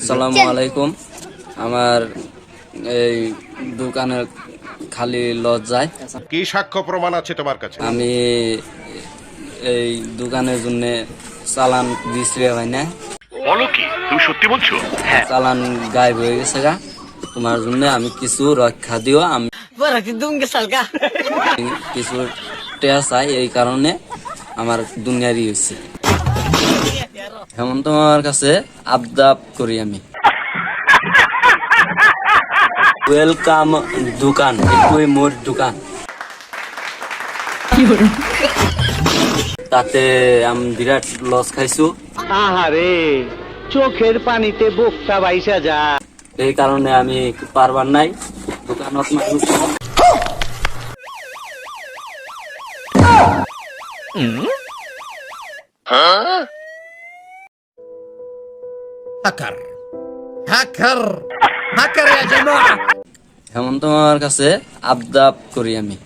আসসালামু আলাইকুম। আমার এই দোকানের খালি লজ যায়। কি সাক্ষ্য প্রমাণ আছে তোমার কাছে? আমি এই দোকানের জন্য চালান দিচ্ছি ভাই না। বলো কি, তুমি সত্যি বলছো? হ্যাঁ। চালান গায়েব হয়ে গেছে গা, তোমার জন্য আমি কিছু রক্ষা দিও। আমি কিছু টেয়া চাই, এই কারণে আমার দুনিয়ারই হয়েছে। এমন তোমার কাছে আবদাব করি আমি। ওয়েলকাম দোকান, একুই মোর দোকান। তাতে আমি বিরাট লস খাইছো। আহারে, চোখের পানিতে বোকটা বাইসা যা। এই কারণে আমি পারবার নাই দোকানত মানুষ। هاكر هاكر هاكر يا جماعة. এমন তোমার কাছে আবদাব করি আমি।